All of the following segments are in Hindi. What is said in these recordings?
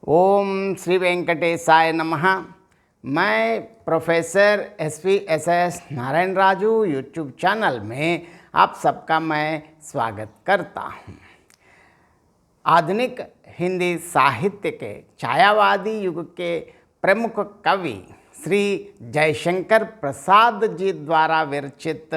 ओम श्री वेंकटेशाय नमः। मैं professor S Narayan Raju YouTube channel में आप सबका मैं स्वागत करता हूँ। आधुनिक हिंदी साहित्य के छायावादी युग के प्रमुख कवि श्री जयशंकर प्रसाद जी द्वारा विरचित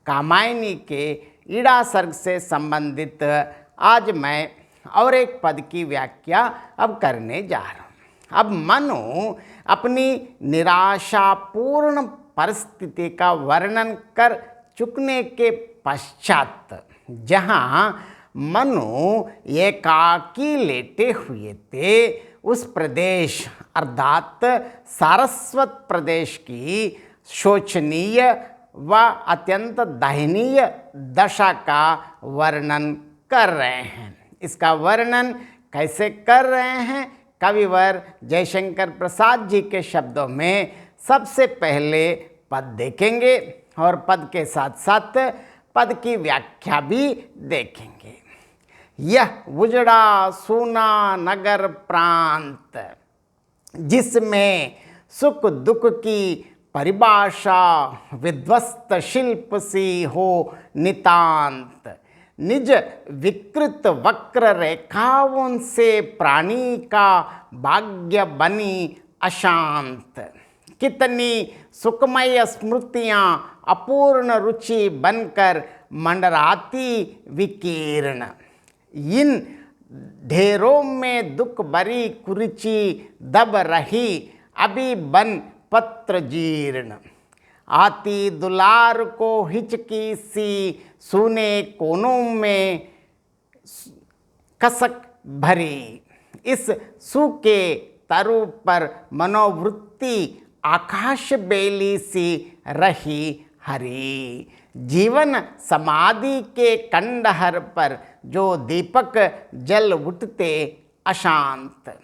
कामायनी के ईड़ा सर्ग से संबंधित आज मैं और एक पद की व्याख्या अब करने जा रहा हूँ। अब मनु अपनी निराशापूर्ण परिस्थिति का वर्णन कर चुकने के पश्चात जहाँ मनु एकाकी लेटे हुए थे, उस प्रदेश अर्थात सारस्वत प्रदेश की शोचनीय व अत्यंत दयनीय दशा का वर्णन कर रहे हैं। इसका वर्णन कैसे कर रहे हैं? कविवर जयशंकर प्रसाद जी के शब्दों में सबसे पहले पद देखेंगे और पद के साथ साथ पद की व्याख्या भी देखेंगे। यह उजड़ा सूना नगर प्रांत जिसमें सुख दुख की परिभाषा विध्वस्त शिल्प सी हो नितांत, निज विकृत वक्र रेखाओं से प्राणी का भाग्य बनी अशांत, कितनी सुखमय स्मृतियाँ अपूर्ण रुचि बनकर मंडराती विकीर्ण, इन ढेरों में दुख भरी कुरुचि दब रही अभी बन पत्र जीर्ण, आती दुलार को हिचकी सी सूने कोनों में कसक भरी, इस सूखे तरु पर मनोवृत्ति आकाश बेली सी रही हरी, जीवन समाधि के कंडहर पर जो दीपक जल उठते अशांत,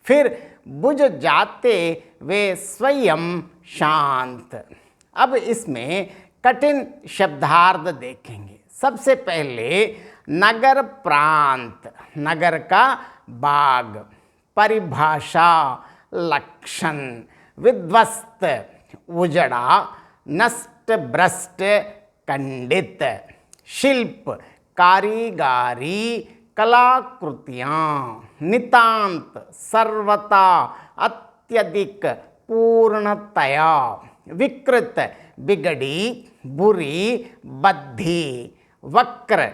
फिर बुझ जाते वे स्वयं शांत। अब इसमें कठिन शब्दार्थ देखेंगे। सबसे पहले नगर प्रांत, नगर का बाग, परिभाषा लक्षण, विध्वस्त उजड़ा नष्ट भ्रष्ट खंडित, शिल्प कारीगारी कलाकृतियाँ, नितांत सर्वथा अत्यधिक पूर्णतया, विकृत बिगड़ी बुरी बद्धी, वक्र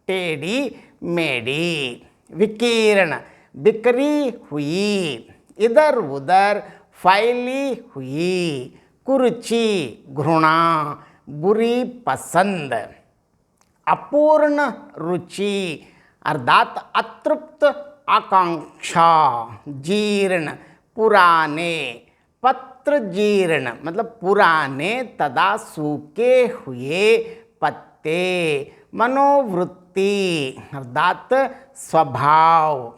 टेढ़ी मेढ़ी, विकीर्ण बिखरी हुई इधर उधर फैली हुई, कुरुचि घृणा बुरी पसंद, अपूर्ण रुचि अर्थात अतृप्त आकांक्षा, जीर्ण पुराने, पत्र जीर्ण मतलब पुराने तथा सूखे हुए पत्ते, मनोवृत्ति अर्थात स्वभाव,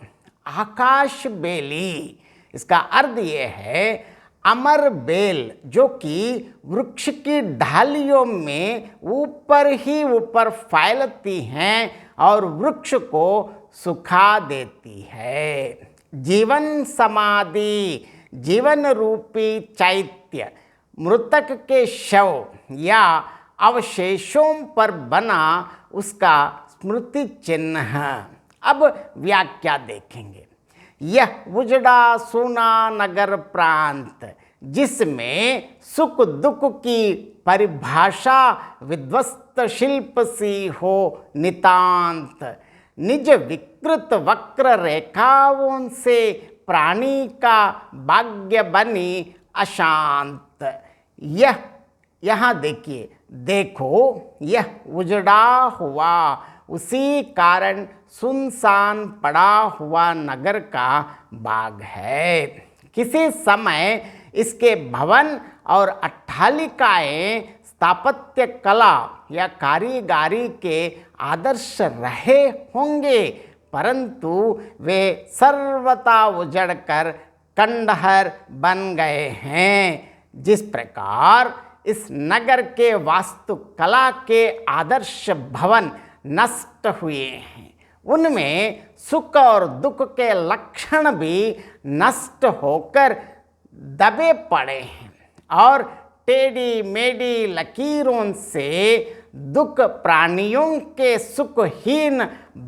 आकाश बेली, इसका अर्थ ये है अमर बेल जो कि वृक्ष की डालियों में ऊपर ही ऊपर फैलती हैं और वृक्ष को सुखा देती है। जीवन समाधि, जीवन रूपी चैत्य, मृतक के शव या अवशेषों पर बना उसका स्मृति चिन्ह। अब व्याख्या देखेंगे। यह उजड़ा सूना नगर प्रांत जिसमें सुख दुख की परिभाषा विध्वस्त शिल्प सी हो नितांत, निज विकृत वक्र रेखाओं से प्राणी का भाग्य बनी अशांत। यह यहाँ देखिए, देखो यह उजड़ा हुआ उसी कारण सुनसान पड़ा हुआ नगर का बाग है। किसी समय इसके भवन और अट्टालिकाएं स्थापत्य कला या कारीगरी के आदर्श रहे होंगे, परंतु वे सर्वथा उजड़कर खंडहर बन गए हैं। जिस प्रकार इस नगर के वास्तुकला के आदर्श भवन नष्ट हुए हैं, उनमें सुख और दुख के लक्षण भी नष्ट होकर दबे पड़े हैं और टेढ़ी मेढ़ी लकीरों से दुख प्राणियों के सुखहीन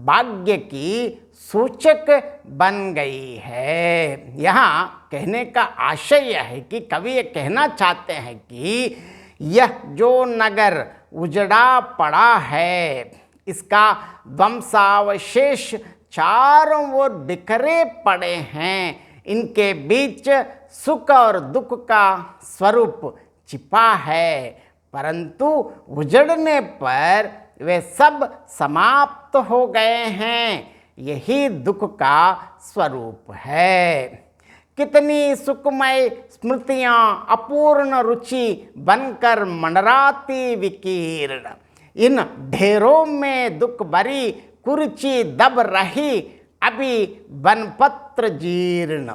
भाग्य की सूचक बन गई है। यहाँ कहने का आशय यह है कि कवि ये कहना चाहते हैं कि यह जो नगर उजड़ा पड़ा है, इसका ध्वंसावशेष चारों ओर बिखरे पड़े हैं, इनके बीच सुख और दुख का स्वरूप छिपा है, परंतु उजड़ने पर वे सब समाप्त हो गए हैं। यही दुख का स्वरूप है। कितनी सुखमय स्मृतियां अपूर्ण रुचि बनकर मंडराती विकीर्ण, इन ढेरों में दुख भरी कुर्ची दब रही अभी बनपत्र जीर्ण।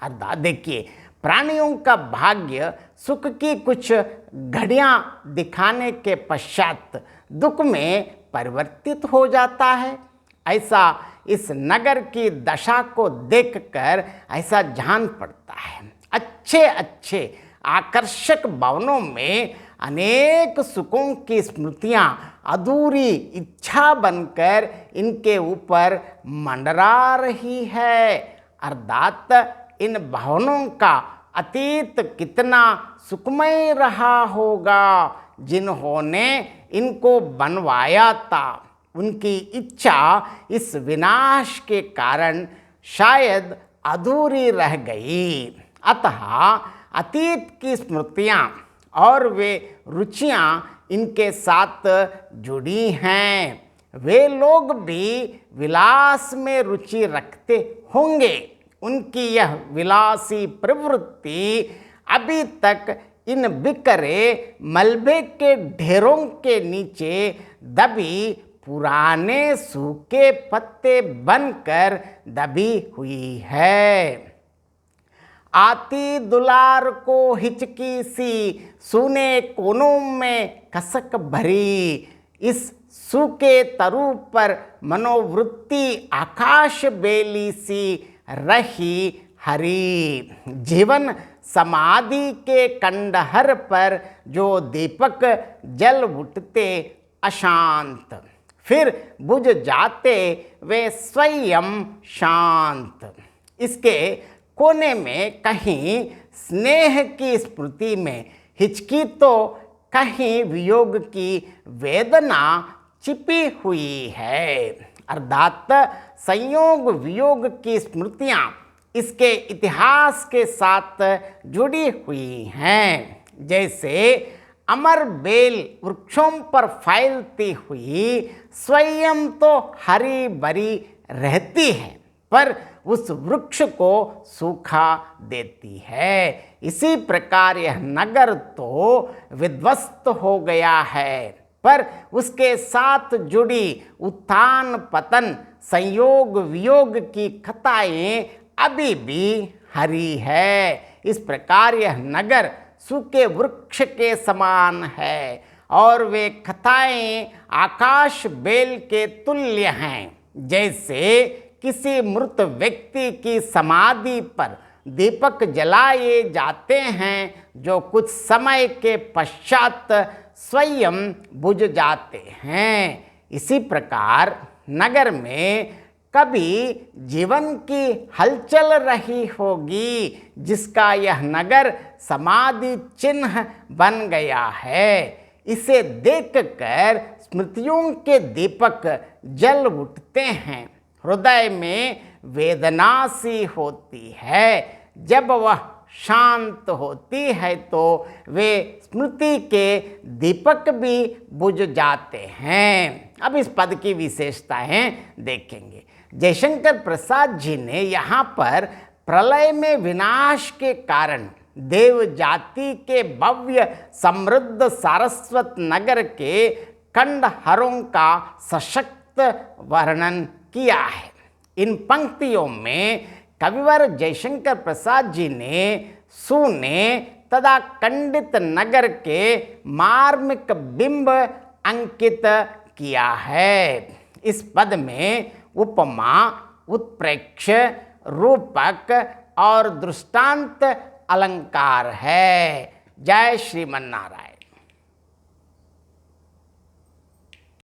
अर्थात देखिए, प्राणियों का भाग्य सुख की कुछ घड़ियां दिखाने के पश्चात दुख में परिवर्तित हो जाता है। ऐसा इस नगर की दशा को देखकर ऐसा जान पड़ता है। अच्छे अच्छे आकर्षक भवनों में अनेक सुखों की स्मृतियां अधूरी इच्छा बनकर इनके ऊपर मंडरा रही है। अर्थात इन भवनों का अतीत कितना सुखमय रहा होगा। जिन्होंने इनको बनवाया था, उनकी इच्छा इस विनाश के कारण शायद अधूरी रह गई। अतः अतीत की स्मृतियाँ और वे रुचियाँ इनके साथ जुड़ी हैं। वे लोग भी विलास में रुचि रखते होंगे। उनकी यह विलासी प्रवृत्ति अभी तक इन बिखरे मलबे के ढेरों के नीचे दबी पुराने सूखे पत्ते बनकर दबी हुई है। आती दुलार को हिचकी सी सूने कोनों में कसक भरी, इस सूखे तरु पर मनोवृत्ति आकाश बेली सी रही हरी। जीवन समाधि के कंडहर पर जो दीपक जल उठते अशांत, फिर बुझ जाते वे स्वयं शांत। इसके कोने में कहीं स्नेह की स्मृति में हिचकी तो कहीं वियोग की वेदना छिपी हुई है। अर्थात संयोग वियोग की स्मृतियाँ इसके इतिहास के साथ जुड़ी हुई हैं। जैसे अमर बेल वृक्षों पर फैलती हुई स्वयं तो हरी भरी रहती है, पर उस वृक्ष को सूखा देती है। इसी प्रकार यह नगर तो विध्वस्त हो गया है, पर उसके साथ जुड़ी उत्थान पतन संयोग वियोग की कथाएं अभी भी हरी है। इस प्रकार यह नगर सूखे वृक्ष के समान है और वे कथाएं आकाश बेल के तुल्य हैं। जैसे किसी मृत व्यक्ति की समाधि पर दीपक जलाए जाते हैं जो कुछ समय के पश्चात स्वयं बुझ जाते हैं। इसी प्रकार नगर में कभी जीवन की हलचल रही होगी, जिसका यह नगर समाधि चिन्ह बन गया है। इसे देखकर स्मृतियों के दीपक जल उठते हैं। हृदय में वेदना सी होती है। जब वह शांत होती है तो वे स्मृति के दीपक भी बुझ जाते हैं। अब इस पद की विशेषताएं देखेंगे। जयशंकर प्रसाद जी ने यहाँ पर प्रलय में विनाश के कारण देव जाति के भव्य समृद्ध सारस्वत नगर के खंडहरों का सशक्त वर्णन किया है। इन पंक्तियों में कविवर जयशंकर प्रसाद जी ने सूने तथा खंडित नगर के मार्मिक बिंब अंकित किया है। इस पद में उपमा, उत्प्रेक्ष्य, रूपक और दृष्टांत अलंकार है। जय श्रीमन्नारायण।